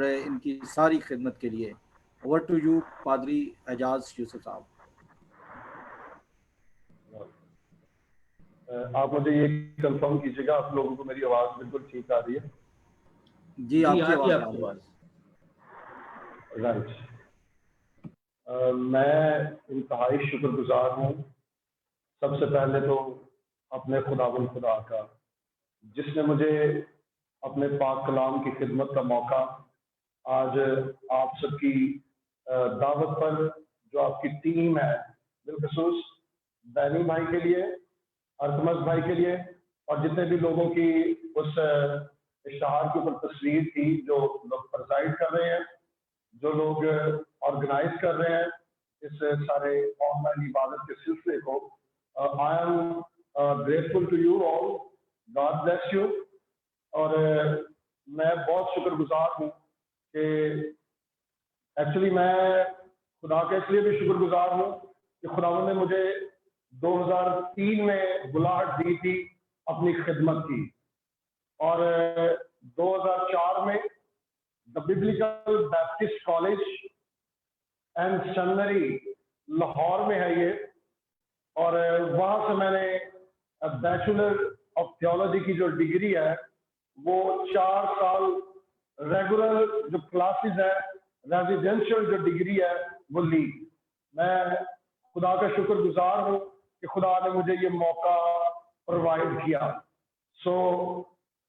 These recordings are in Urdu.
ان کی ساری خدمت کے لیے. اوور ٹو یو پادری اعجاز یوسف صاحب. آپ مجھے یہ کنفرم کیجیے گا آپ لوگوں کو میری آواز بالکل ٹھیک آ رہی ہے؟ جی آپ کی آواز آ رہی ہے. رائٹ. میں انتہائی شکر گزار ہوں سب سے پہلے تو اپنے خداوند خدا کا جس نے مجھے اپنے پاک کلام کی خدمت کا موقع آج آپ سب کی دعوت پر جو آپ کی ٹیم ہے بالخصوص بینی بھائی کے لیے ارتمس بھائی کے لیے اور جتنے بھی لوگوں کی اس اشتہار کے اوپر تصویر تھی جو لوگ پرزائڈ کر رہے ہیں جو لوگ آرگنائز کر رہے ہیں اس سارے آن لائن عبادت کے سلسلے کو. I am grateful to you all. God bless you. اور میں بہت شکر گزار ہوں کہ ایکچولی میں خدا کے اس لیے بھی شکر گزار ہوں کہ خداوند نے مجھے 2003 میں بلاہٹ دی تھی اپنی خدمت کی اور 2004 میں the Biblical Baptist College and Seminary Lahore میں ہے یہ اور وہاں سے میں نے بیچلر آف تھیولوجی کی جو ڈگری ہے وہ 4 سال ریگولر جو کلاسز ہے ریزیڈینشل جو ڈگری ہے وہ لی. میں خدا کا شکر گزار ہوں کہ خدا نے مجھے یہ موقع پرووائڈ کیا. سو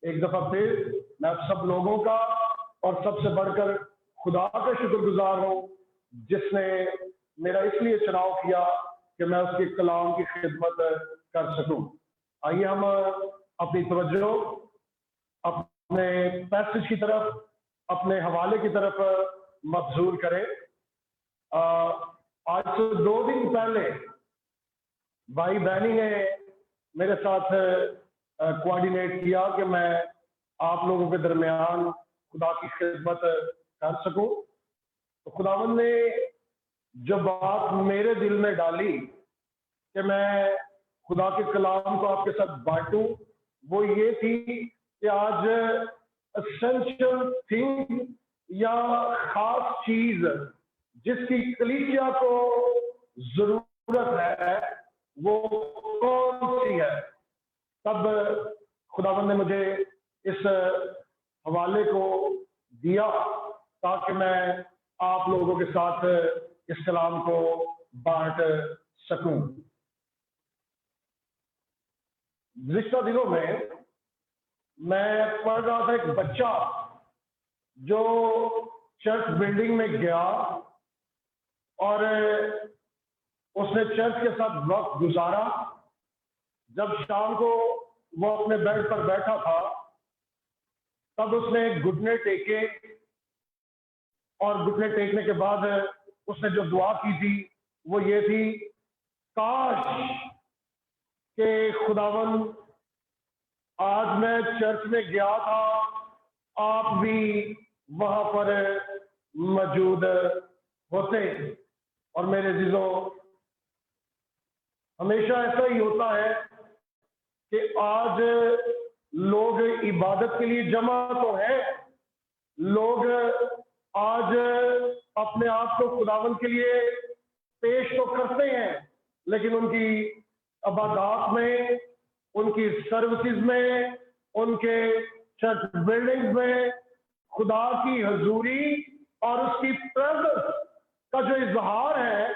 ایک دفعہ پھر میں سب لوگوں کا اور سب سے بڑھ کر خدا کا شکر گزار ہوں جس نے میرا اس لیے چناؤ کیا کہ میں اس کے کلام کی خدمت کر سکوں. آئیے ہم اپنی توجہ اپنے پیسج کی طرف اپنے حوالے کی طرف مبذول کریں. آج سے 2 دن پہلے بھائی بینی نے میرے ساتھ کوآرڈینیٹ کیا کہ میں آپ لوگوں کے درمیان خدا کی خدمت کر سکوں. تو خداوند نے جو بات میرے دل میں ڈالی کہ میں خدا کے کلام کو آپ کے ساتھ بانٹوں وہ یہ تھی کہ آج اسینشل تھنگ یا خاص چیز جس کی کلیسیا کو ضرورت ہے وہ کون سی ہے. تب خداوند نے مجھے اس حوالے کو دیا تاکہ میں آپ لوگوں کے ساتھ اس کلام کو بانٹ سکوں. گزشتہ دنوں میں پڑھ رہا تھا ایک بچہ جو چرچ بلڈنگ میں گیا اور اس نے چرچ کے ساتھ وقت گزارا. جب شام کو وہ اپنے بیڈ پر بیٹھا تھا تب اس نے گھٹنے ٹیکے اور گھٹنے ٹیکنے کے بعد اس نے جو دعا کی تھی وہ یہ تھی کاش کہ خداوند آج میں چرچ میں گیا تھا آپ بھی وہاں پر موجود ہوتے. اور میرے عزیزوں ہمیشہ ایسا ہی ہوتا ہے کہ آج لوگ عبادت کے لیے جمع تو ہیں لوگ آج اپنے آپ کو خداوند کے لیے پیش تو کرتے ہیں لیکن ان کی عبادات میں ان کی سروسز میں ان کے چرچ بلڈنگ میں خدا کی حضوری اور اس کی پریزنس کا جو اظہار ہے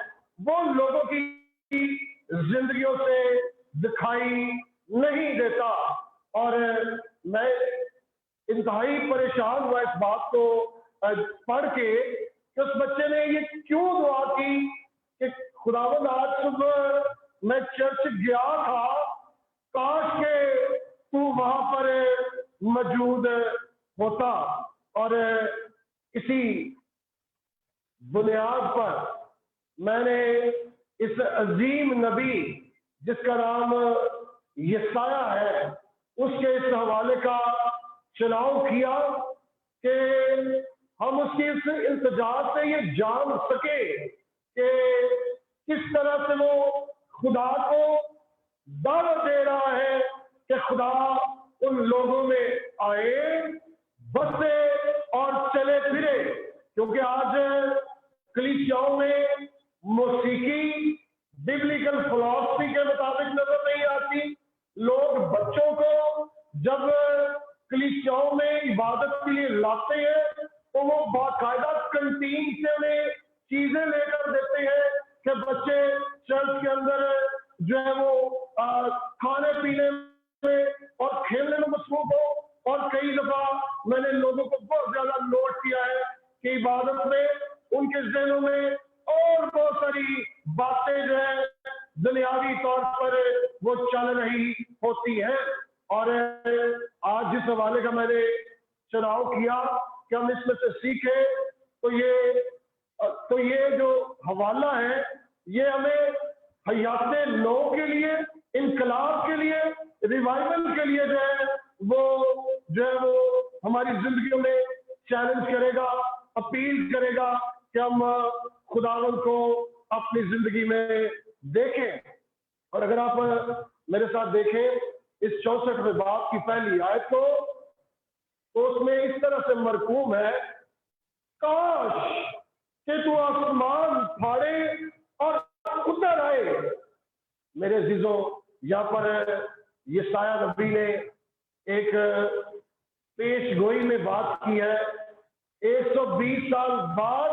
وہ لوگوں کی زندگیوں سے دکھائی نہیں دیتا. اور میں انتہائی پریشان ہوا اس بات کو پڑھ کے کہ اس بچے نے یہ کیوں دعا کی کہ خداوند آج صبح میں چرچ گیا تھا کاش کہ تو وہاں پر موجود ہوتا. اور اسی بنیاد پر میں نے اس عظیم نبی جس کا نام یسایہ ہے اس کے اس حوالے کا چناؤ کیا کہ ہم اس کی اس التجاء سے یہ جان سکے کہ کس طرح سے وہ خدا کو دعوت دے رہا ہے کہ خدا ان لوگوں میں آئے بسے اور چلے پھرے، کیونکہ آج کلیسیاؤں میں موسیقی ببلیکل فلسفی کے مطابق نظر نہیں آتی. لوگ بچوں کو جب کلیسیاؤں میں عبادت کے لیے لاتے ہیں تو وہ باقاعدہ کنٹین سے انہیں چیزیں لے کر دیتے ہیں کہ بچے چرچ کے اندر جو ہے وہ کھانے پینے میں اور کھیلنے میں مصروف ہو. اور کئی دفعہ میں نے لوگوں کو بہت زیادہ نوٹ کیا ہے کہ عبادت میں ان کے ذہنوں میں اور بہت ساری باتیں جو ہے دنیاوی طور پر وہ چل رہی ہوتی ہیں. اور آج جس حوالے کا میں نے چناؤ کیا کہ ہم اس میں سے سیکھیں، تو یہ جو حوالہ ہے یہ ہمیں حیات نو کے لیے، انقلاب کے لیے، ریوائول کے لیے جو ہے وہ ہماری زندگیوں میں چیلنج کرے گا، اپیل کرے گا کہ ہم خداوند کو اپنی زندگی میں دیکھیں. اور اگر آپ میرے ساتھ دیکھیں اس 64ویں باب کی پہلی آیت کو، تو اس میں اس طرح سے مرقوم ہے، کاش کہ تو آسمان پھاڑے اور اتر آئے. میرے عزیزوں، یہاں پر یسایہ نبی نے ایک پیش گوئی میں بات کی ہے. 120 سال بعد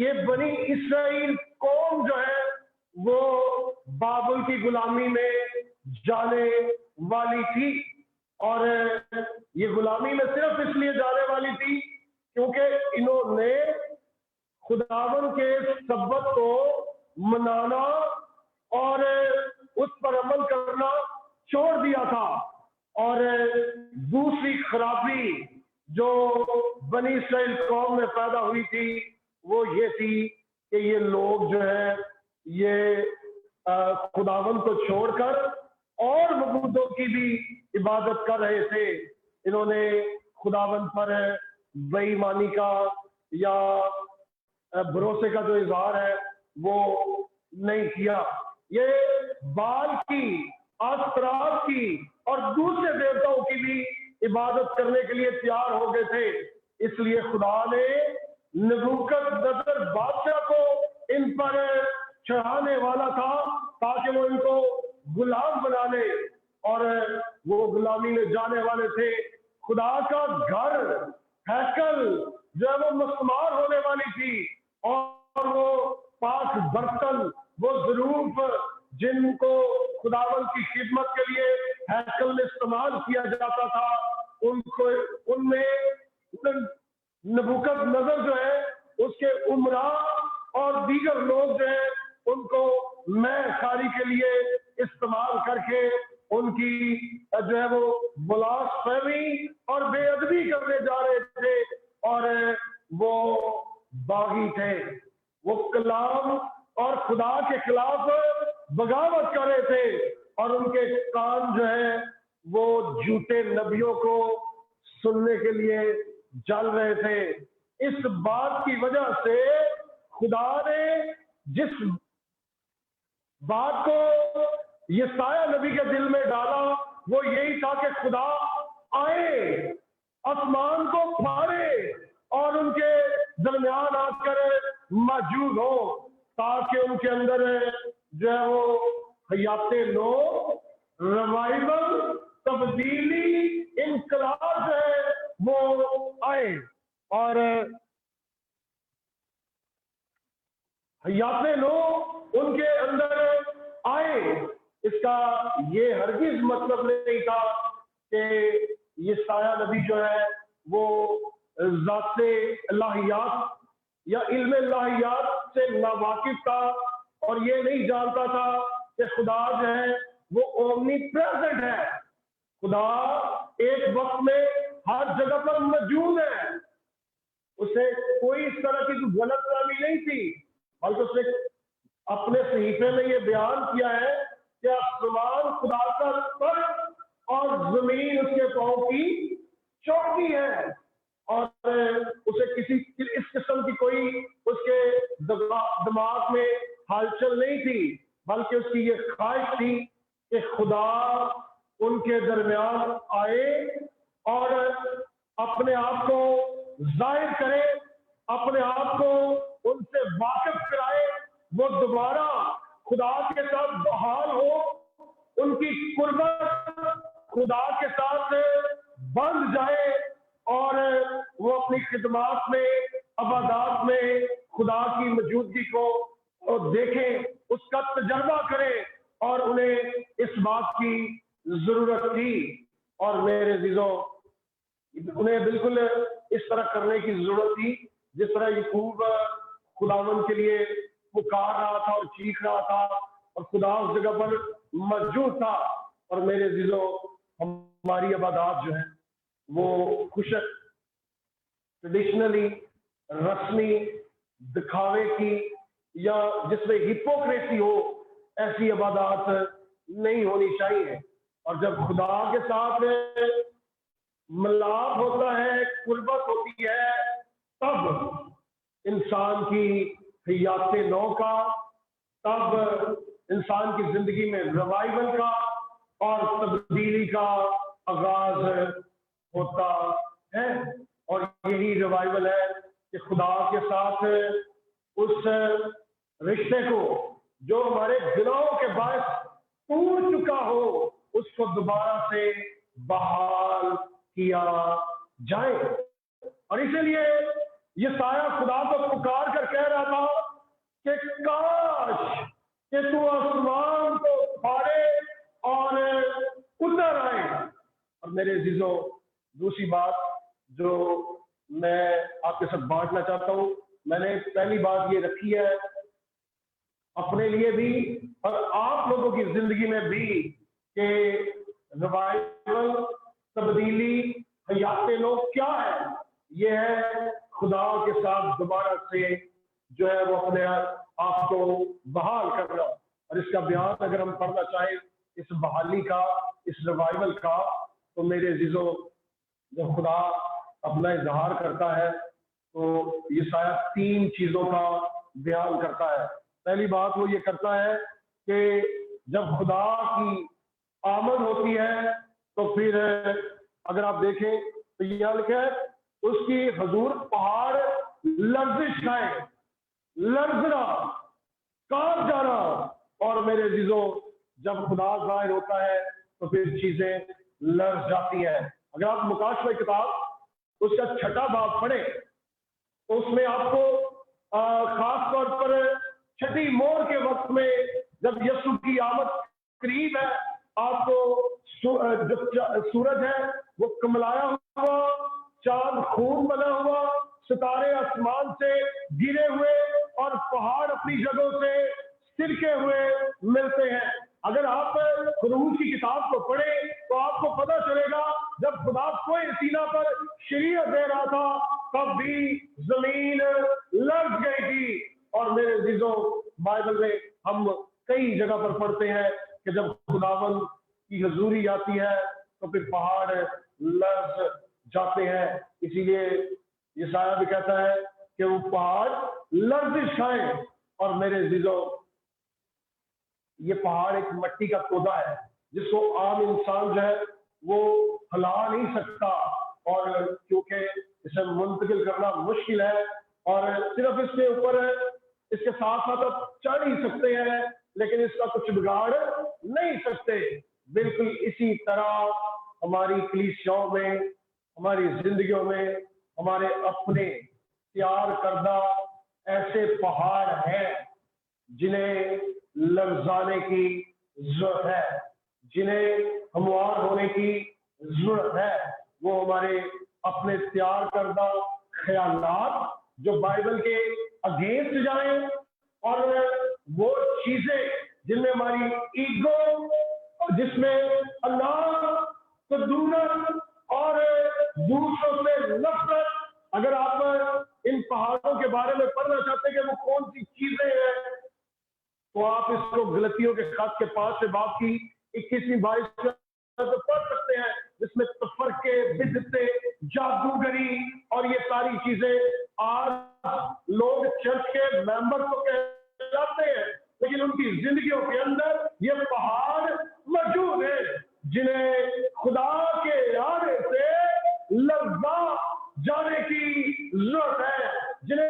یہ بنی اسرائیل قوم جو ہے وہ بابل کی غلامی میں جانے والی تھی. اور یہ غلامی میں صرف اس لیے جانے والی تھی کیونکہ انہوں نے خداوند کے سبت کو منانا اور اس پر عمل کرنا چھوڑ دیا تھا. اور دوسری خرابی جو بنی اسرائیل قوم میں پیدا ہوئی تھی وہ یہ تھی کہ یہ لوگ جو ہے یہ خداوند کو چھوڑ کر اور معبودوں کی بھی عبادت کر رہے تھے. انہوں نے خداوند پر بے ایمانی کا یا بھروسے کا جو اظہار ہے وہ نہیں کیا. یہ بال کی، آسترات کی اور دوسرے دیوتاؤں کی بھی عبادت کرنے کے لیے تیار ہو گئے تھے. اس لیے خدا نے نبوکت نظر بادشاہ کو ان پر چڑھانے والا تھا تاکہ وہ ان کو غلام بنا لے. اور وہ غلامی میں جانے والے تھے. خدا کا گھر، ہیکل جو ہے وہ مسمار ہونے والی تھی، اور وہ پاک برتن، وہ ظروف جن کو خداوند کی خدمت کے لیے ہیکل میں استعمال کیا جاتا تھا، ان میں نبوکت نظر جو ہے اس کے عمرا اور دیگر لوگ جو ہیں ان کو میں خاری کے لیے استعمال کر کے ان کی جو ہے وہ بلاسفیمی اور بے ادبی کرنے جا رہے تھے. اور وہ باغی تھے، وہ کلام اور خدا کے خلاف بغاوت کر رہے تھے، اور ان کے کان جو ہے وہ جھوٹے نبیوں کو سننے کے لیے جل رہے تھے. اس بات کی وجہ سے خدا نے جس بات کو یسایہ نبی کے دل میں ڈالا وہ یہی تھا کہ خدا آئے، آسمان کو پھاڑے اور ان کے درمیان آ کر موجود ہو، تاکہ ان کے اندر جو ہے وہ حیات نو، ریوائول، تبدیلی، انقلاب جو ہے وہ آئے. اور حیات نو ان کے اندر آئے. اس کا یہ ہرگز مطلب نہیں تھا کہ یسایہ نبی جو ہے وہ ذات الہیات یا علم الہیات سے ناواقف تھا اور یہ نہیں جانتا تھا کہ خدا جو ہے وہ اومنی پریزنٹ ہے. خدا ایک وقت میں ہر جگہ پر موجود ہے. اسے کوئی اس طرح کی غلط فہمی نہیں تھی، بلکہ اس نے اپنے صحیفے میں یہ بیان کیا ہے کہ آسمان خدا کا تخت اور زمین اس کے پاؤں کی چوکی ہے. اور اسے کسی اس قسم کی کوئی اس کے دماغ میں ہلچل نہیں تھی، بلکہ اس کی یہ خواہش تھی کہ خدا ان کے درمیان آئے اور اپنے آپ کو اپنے آپ کو ان سے واقف کرائے، وہ دوبارہ خدا کے ساتھ بحال ہو، ان کی قربت خدا کے ساتھ بندھ جائے، اور وہ اپنی خدمات میں، عبادات میں خدا کی موجودگی کو دیکھیں، اس کا تجربہ کریں، اور انہیں اس بات کی ضرورت تھی۔ اور میرے عزیزوں، انہیں بالکل اس طرح کرنے کی ضرورت تھی جس طرح یعقوب خداوند کے لیے پکار رہا تھا اور چیخ رہا تھا، اور خدا اس جگہ پر موجود تھا۔ اور میرے عزیزوں، ہماری عبادات جو ہیں وہ خشک، ٹریڈیشنلی، رسمی، دکھاوے کی، یا جس میں ہپوکریسی ہو، ایسی عبادات نہیں ہونی چاہیے۔ اور جب خدا کے ساتھ ملاپ ہوتا ہے، قربت ہوتی ہے، تب انسان کی حیات نو کا، تب انسان کی زندگی میں ریوائول کا اور تبدیلی کا آغاز ہوتا ہے۔ اور یہی ریوائول ہے کہ خدا کے ساتھ اس رشتے کو جو ہمارے گناہوں کے باعث ٹوٹ چکا ہو، اس کو دوبارہ سے بحال کیا جائے۔ اور اسی لیے یہ سایہ خدا کو پکار کر کہہ رہا تھا کہ کاش کہ تو آسمان کو پھاڑے اور اتر آئے۔ اور میرے عزیزوں، دوسری بات جو میں آپ کے ساتھ بانٹنا چاہتا ہوں، میں نے پہلی بات یہ رکھی ہے اپنے لیے بھی اور آپ لوگوں کی زندگی میں بھی، کہ ریوائول، تبدیلی، حیات نو کیا ہے؟ یہ ہے خدا کے ساتھ دوبارہ سے جو ہے وہ اپنے آپ کو بحال کرنا۔ اور اس کا بیان اگر ہم پڑھنا چاہیں، اس بحالی کا، اس ریوائول کا، تو میرے عزیزوں، جب خدا اپنا اظہار کرتا ہے تو یہ شاید 3 چیزوں کا بیان کرتا ہے۔ پہلی بات وہ یہ کرتا ہے کہ جب خدا کی آمد ہوتی ہے تو پھر اگر آپ دیکھیں تو یہ لکھا ہے، اس کی حضور پہاڑ لرزش کھائے، لرزنا، کانپ جانا۔ اور میرے عزیزوں، جب خدا ظاہر ہوتا ہے تو پھر چیزیں لرز جاتی ہیں۔ اگر آپ مکاشفہ کتاب اس کا 6واں باب پڑھیں تو اس میں آپ کو خاص طور پر 6ٹی مور کے وقت میں جب یسوع کی آمد قریب ہے، آپ کو جو سورج ہے وہ کملایا ہوا، چاند خون بنا ہوا، ستارے آسمان سے گرے ہوئے، اور پہاڑ اپنی جگہوں سے سرکے ہوئے ملتے ہیں۔ اگر آپ خروج کی کتاب کو پڑھیں تو آپ کو پتہ چلے گا جب خدا کوئی سینا پر شریعت دے رہا تھا تب بھی زمین لرز گئی تھی۔ اور میرے عزیزوں، بائبل میں ہم کئی جگہ پر پڑھتے ہیں کہ جب خداوند کی حضوری آتی ہے تو پھر پہاڑ لرز جاتے ہیں۔ اسی لیے یسایہ بھی کہتا ہے کہ وہ پہاڑ لرزش کھائیں۔ اور میرے عزیزوں، یہ پہاڑ ایک مٹی کا پودا ہے جس کو عام انسان جو ہے وہ ہلا نہیں سکتا، اور کیونکہ اسے منتقل کرنا مشکل ہے، اور صرف اس کے اوپر، اس کے ساتھ ساتھ آپ چڑھ ہی سکتے ہیں لیکن اس کا کچھ بگاڑ نہیں سکتے۔ بالکل اسی طرح ہماری کلیسیاؤں میں، ہماری زندگیوں میں ہمارے اپنے تیار کردہ ایسے پہاڑ ہیں جنہیں لرزانے کی ضرورت ہے، جنہیں ہموار ہونے کی ضرورت ہے۔ وہ ہمارے اپنے تیار کردہ خیالات جو بائبل کے اگینسٹ جائیں، اور وہ چیزیں جن میں ہماری ایگو، جس میں اللہ، قدورت اور دوسروں سے نفرت۔ اگر آپ ان پہاڑوں کے بارے میں پڑھنا چاہتے ہیں کہ وہ کون سی چیزیں ہیں، تو آپ اس کو غلطیوں کے خط کے 5 باب کی 21-22 پڑھ سکتے ہیں، جس میں تفرقے، بدعتیں، جادوگری اور یہ ساری چیزیں۔ آج لوگ چرچ کے ممبر تو کہلاتے ہیں لیکن ان کی زندگیوں کے اندر یہ پہاڑ موجود ہیں جنہیں خدا کے آنے سے لرزا جانے کی ضرورت ہے، جنہیں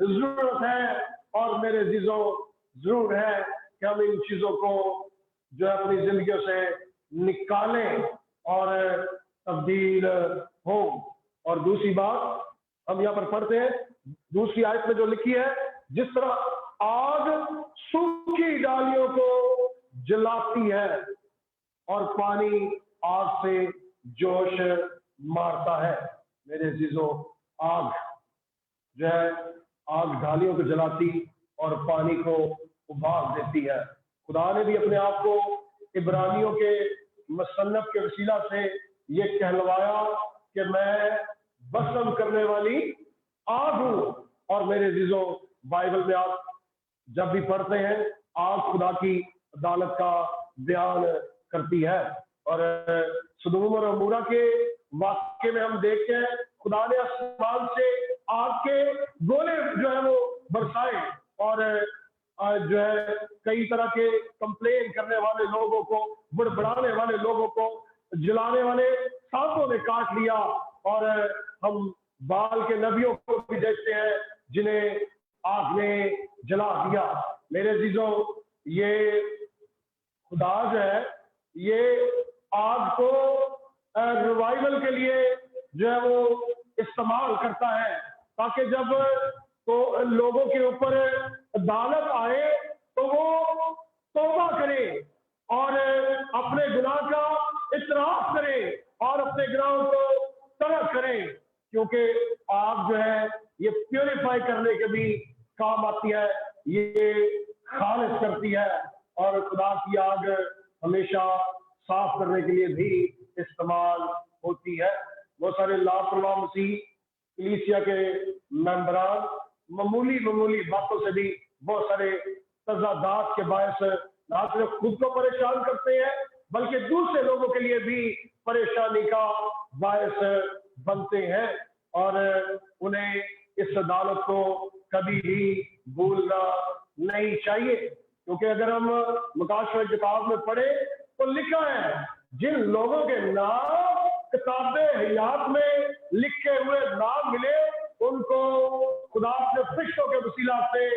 ضرورت ہے اور میرے عزیزوں ضرور ہے کہ ہم ان چیزوں کو جو ہے اپنی زندگیوں سے نکالیں اور تبدیل ہو. اور دوسری بات ہم یہاں پر پڑھتے ہیں دوسری آیت میں جو لکھی ہے, جس طرح آگ سوکھی ڈالیوں کو جلاتی ہے اور پانی آگ سے جوش مارتا ہے. میرے عزیزوں, آگ جو ہے آگ ڈالیوں کو جلاتی اور پانی کو ابال دیتی ہے. خدا نے بھی اپنے آپ کو عبرانیوں کے مصنف کے وسیلہ سے یہ کہلوایا کہ میں بسم کرنے والی آگ ہوں. اور میرے عزیزوں, بائبل میں آپ جب بھی پڑھتے ہیں آگ خدا کی عدالت کا بیان کرتی ہے. اور سدوم اور عمورہ کے واقعے میں ہم دیکھتے ہیں خدا نے آسمان سے آگ کے گولے جو ہے وہ برسائے اور جو ہے کئی طرح کے کمپلین کرنے والے لوگوں کو, بڑبڑانے والے لوگوں کو جلانے والے سانپوں نے کاٹ لیا. اور ہم بال کے نبیوں کو بھی دیکھتے ہیں جنہیں آگ نے جلا دیا. میرے عزیزوں, یہ خدا جو ہے یہ آگ کو ریوائول کے لیے جو ہے وہ استعمال کرتا ہے تاکہ جب تو لوگوں کے اوپر عدالت آئے تو وہ توبہ کرے اور اپنے گناہ کا اعتراف کرے اور اپنے گناہوں کو ترک کرے, کیونکہ آگ جو ہے یہ پیوریفائی کرنے کے بھی کام آتی ہے, یہ خالص کرتی ہے اور خدا کی آگ ہمیشہ صاف کرنے کے لیے بھی استعمال ہوتی ہے. بہت سارے لاپرواہ مسیح کلیسیا کے ممبران معمولی باتوں سے بھی بہت سارے تضادات کے باعث نہ صرف خود کو پریشان کرتے ہیں بلکہ دوسرے لوگوں کے لیے بھی پریشانی کا باعث بنتے ہیں اور انہیں اس عدالت کو کبھی بھی بھولنا نہیں چاہیے. کیونکہ اگر ہم مکاشفہ کتاب میں پڑھیں تو لکھا ہے جن لوگوں کے نام کتاب حیات میں لکھے ہوئے نام ملے ان کو خدا کے فرشتوں کے وسیلہ سے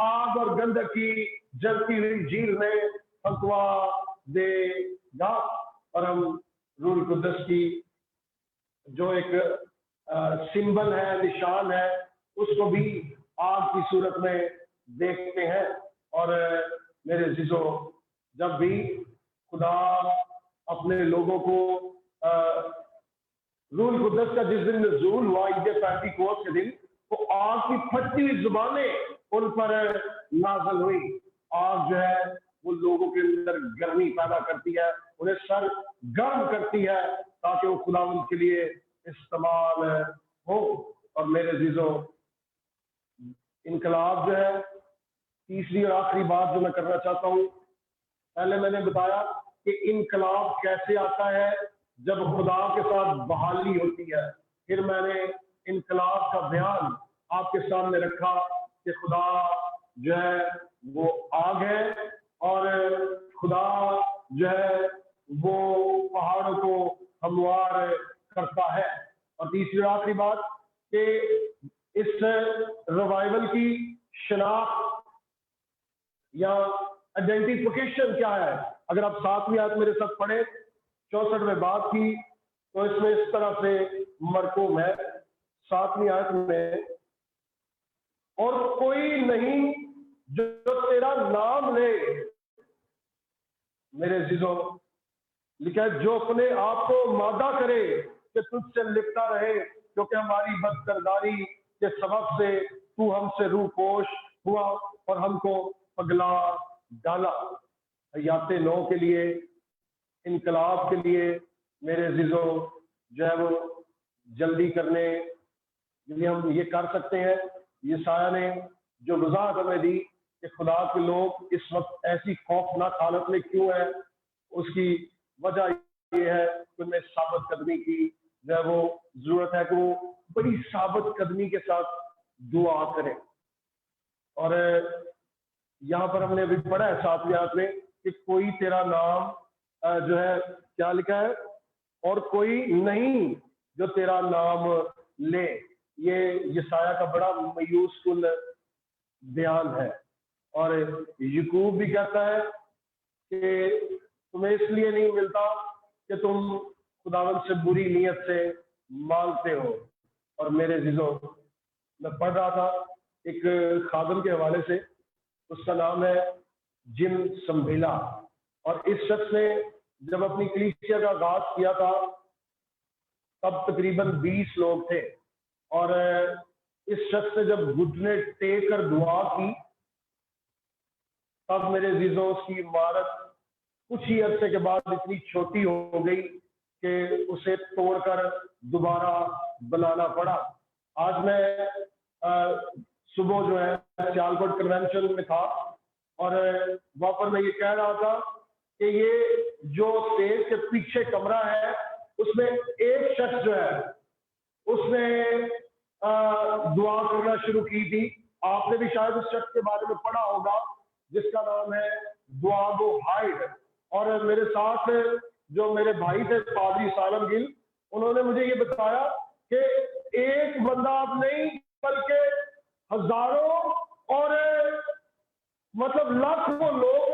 آگ اور گندک کی جلتی ہوئی جھیل میں پھنسوا دے گا. اور ہم روح القدس کی جو ایک سمبل ہے, نشان ہے, اس کو بھی آگ کی صورت میں دیکھتے ہیں. اور میرے عزیزوں, جب بھی خدا اپنے لوگوں کو روح القدس کا جس دن نزول ہوا عید پینتیکوست کے دن, تو آگ کی پھٹتی ہوئی زبانیں ان پر نازل ہوئی. آگ جو ہے وہ لوگوں کے اندر گرمی پیدا کرتی ہے, انہیں سر گرم کرتی ہے تاکہ وہ خدا ان کے لیے استعمال ہو. اور میرے عزیزوں, انقلاب جو ہے تیسری اور آخری بات جو میں کرنا چاہتا ہوں, پہلے میں نے بتایا کہ انقلاب کیسے آتا ہے جب خدا کے ساتھ بحالی ہوتی ہے. پھر میں نے انقلاب کا بیان آپ کے سامنے رکھا کہ خدا جو ہے وہ آگ ہے اور خدا جو ہے وہ پہاڑوں کو ہموار کرتا ہے. اور تیسری اور آخری بات کہ اس ریوائول کی شناخت یا آئیڈینٹیفیکیشن کیا ہے. اگر آپ 7ویں آیت میرے ساتھ پڑھیں 64 بات کی تو اس میں اس طرح سے مرقوم ہے 7ویں آیت میں, اور کوئی نہیں جو تیرا نام لے. میرے عزیزوں, لکھا ہے جو اپنے آپ کو مادہ کرے کہ تجھ سے لپٹا رہے, کیونکہ ہماری بد کرداری کے سبب سے تو ہم سے روح پوش ہوا اور ہم کو پگلا ڈالا. حیات نو کے لیے, انقلاب کے لیے میرے عزیزوں جو ہے وہ جلدی کرنے کے لیے ہم یہ کر سکتے ہیں. یسایہ نے جو وضاحت ہمیں دی کہ خدا کے لوگ اس وقت ایسی خوفناک حالت میں کیوں ہیں, اس کی وجہ یہ ہے کہ انہیں ثابت قدمی کی جو ہے وہ ضرورت ہے کہ وہ بڑی ثابت قدمی کے ساتھ دعا کریں. اور یہاں پر ہم نے ابھی پڑھا ہے 7ویں آیت میں کہ کوئی تیرا نام جو ہے کیا لکھا ہے, اور کوئی نہیں جو تیرا نام لے. یہ یسایہ کا بڑا مایوس کن بیان ہے. اور یعقوب بھی کہتا ہے کہ تمہیں اس لیے نہیں ملتا کہ تم خداوند سے بری نیت سے مانگتے ہو. اور میرے عزیزوں، میں پڑھ رہا تھا ایک خادم کے حوالے سے، اس کا نام ہے جم سمبھیلا، اور اس شخص نے جب اپنی کلیسیا کا آغاز کیا تھا تب تقریباً 20 لوگ تھے، اور اس شخص نے جب گھٹنے ٹیک کر دعا کی تب میرے عزیزوں اس کی عمارت کچھ ہی عرصے کے بعد اتنی چھوٹی ہو گئی کہ اسے توڑ کر دوبارہ بنانا پڑا. آج میں صبح جو ہے سیالکوٹ کنونشن میں تھا، اور وہاں پر میں یہ کہہ رہا تھا کہ یہ جو اسٹیج کے پیچھے کمرہ ہے اس میں ایک شخص جو ہے اس نے دعا کرنا شروع کی تھی. آپ نے بھی شاید اس شخص کے بارے میں پڑھا ہوگا جس کا نام ہے دعابو ہائیڈ. اور میرے ساتھ جو میرے بھائی تھے پادری سالم گل، انہوں نے مجھے یہ بتایا کہ ایک بندہ اب نہیں بلکہ ہزاروں اور مطلب لاکھوں لوگ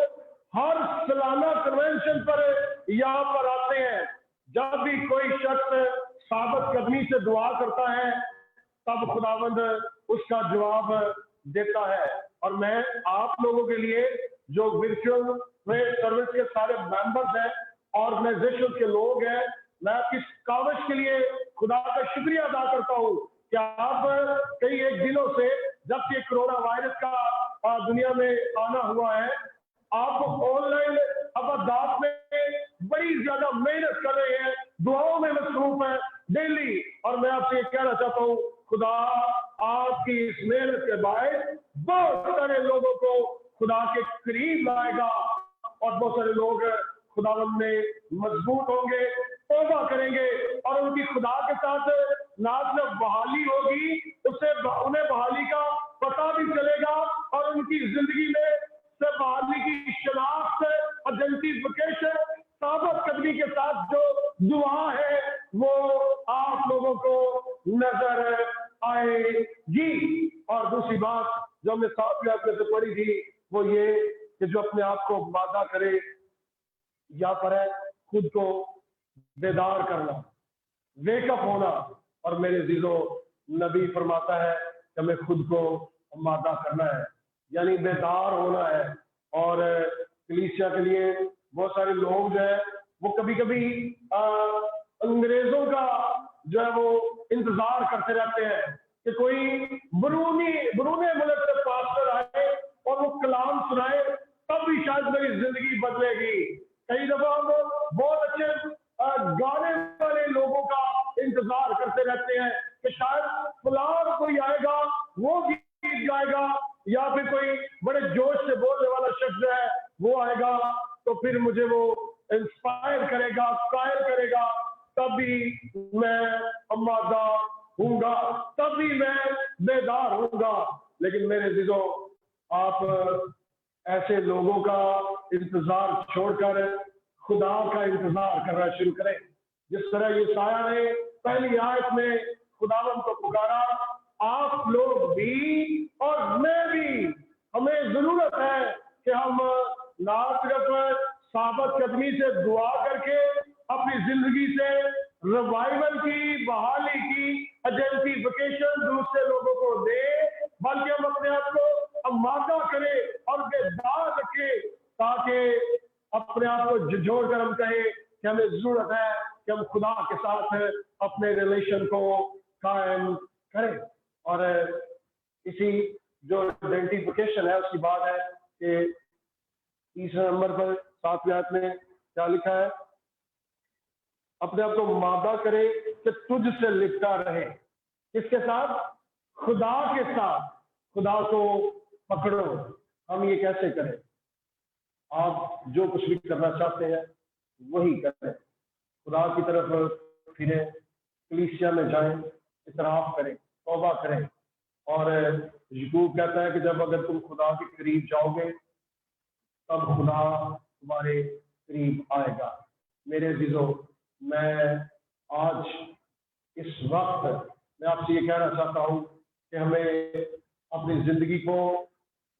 ہر سالانہ کنونشن پر یہاں پر آتے ہیں. جب بھی کوئی شخص ثابت قدمی سے دعا کرتا ہے تب خداوند اس کا جواب دیتا ہے. اور میں آپ لوگوں کے لیے جو ورچوئل میں سروس کے سارے ممبرز ہیں، آرگنائزیشن کے لوگ ہیں، میں آپ کی کاوش کے لیے خدا کا شکریہ ادا کرتا ہوں کہ آپ کئی ایک دنوں سے جب سے کرونا وائرس کا دنیا میں آنا ہوا ہے، آپ آن لائن عبادات میں بڑی زیادہ محنت کر رہے ہیں، دعاؤں میں مصروف ہیں ڈیلی. اور میں آپ سے یہ کہنا چاہتا ہوں خدا آپ کی اس محنت کے باعث بہت سارے لوگوں کو خدا کے قریب لائے گا، اور بہت سارے لوگ خداوند میں مضبوط ہوں گے، توبہ کریں گے، اور ان کی خدا کے ساتھ نہ صرف بحالی ہوگی، اس سے انہیں بحالی کا پتہ بھی چلے گا، اور ان کی زندگی میں سے بحالی کی شناخت، آئیڈینٹیفیکیشن، ثابت قدمی کے ساتھ جو دعا ہے وہ آپ لوگوں کو نظر آئے گی. اور دوسری بات جو ہم نے ساتھ آپ سے پڑھی تھی وہ یہ کہ جو اپنے آپ کو مادہ کرے، یا پر ہے خود کو بیدار کرنا، ویک اپ ہونا. اور میرے عزیزوں، نبی فرماتا ہے کہ ہمیں خود کو مادہ کرنا ہے، یعنی بیدار ہونا ہے. اور کلیسیا کے لیے بہت سارے لوگ جو ہیں وہ کبھی کبھی انگریزوں کا جو ہے وہ انتظار کرتے رہتے ہیں کہ کوئی برونی ملک سے پاسٹر آئے اور وہ کلام سنائے تب بھی شاید میری زندگی بدلے گی. کئی دفعہ ہم بہت اچھے گانے والے لوگوں کا انتظار کرتے رہتے ہیں کہ شاید فلاں کوئی آئے گا، وہ گیت گائے گا، یا پھر کوئی بڑے جوش سے بولنے والا شخص جو ہے وہ آئے گا تو پھر مجھے وہ انسپائر کرے گا، قائل کرے گا، تب بھی میں آمادہ ہوں گا، تب بھی میں بیدار ہوں گا. لیکن میرے عزیزوں، آپ ایسے لوگوں کا انتظار چھوڑ کر خدا کا انتظار کرنا شروع کریں. جس طرح یہ سایہ نے پہلی آیت میں خداوند کو پکارا، آپ لوگ بھی اور میں بھی، ہمیں ضرورت ہے کہ ہم نہ صرف ثابت قدمی سے دعا کر کے اپنی زندگی سے ریوائول کی، بحالی کی، آئیڈینٹیفیکیشن دوسرے لوگوں کو دیں، بلکہ ہم اپنے آپ کو آمادہ کریں اور بیدار رکھیں، تاکہ اپنے آپ کو جھجھوڑ کر ہم کہیں کہ ہمیں ضرورت ہے کہ ہم خدا کے ساتھ اپنے ریلیشن کو قائم کریں. اور اسی جو آئیڈینٹیفیکیشن ہے اس کی بات ہے کہ تیسرے نمبر پر 7ویں آیت میں کیا لکھا ہے؟ اپنے آپ کو مادہ کرے کہ تجھ سے لپٹا رہے. کس کے ساتھ؟ خدا کے ساتھ. خدا کو پکڑو. ہم یہ کیسے کریں؟ آپ جو کچھ بھی کرنا چاہتے ہیں وہی کریں. خدا کی طرف پھریں، کلیسیا میں جائیں، اعتراف کریں، توبہ کریں. اور یعقوب کہتا ہے کہ جب اگر تم خدا کے قریب جاؤ گے تب خدا تمہارے قریب آئے گا. میرے عزیزوں، میں آج اس وقت میں آپ سے یہ کہنا چاہتا ہوں کہ ہمیں اپنی زندگی کو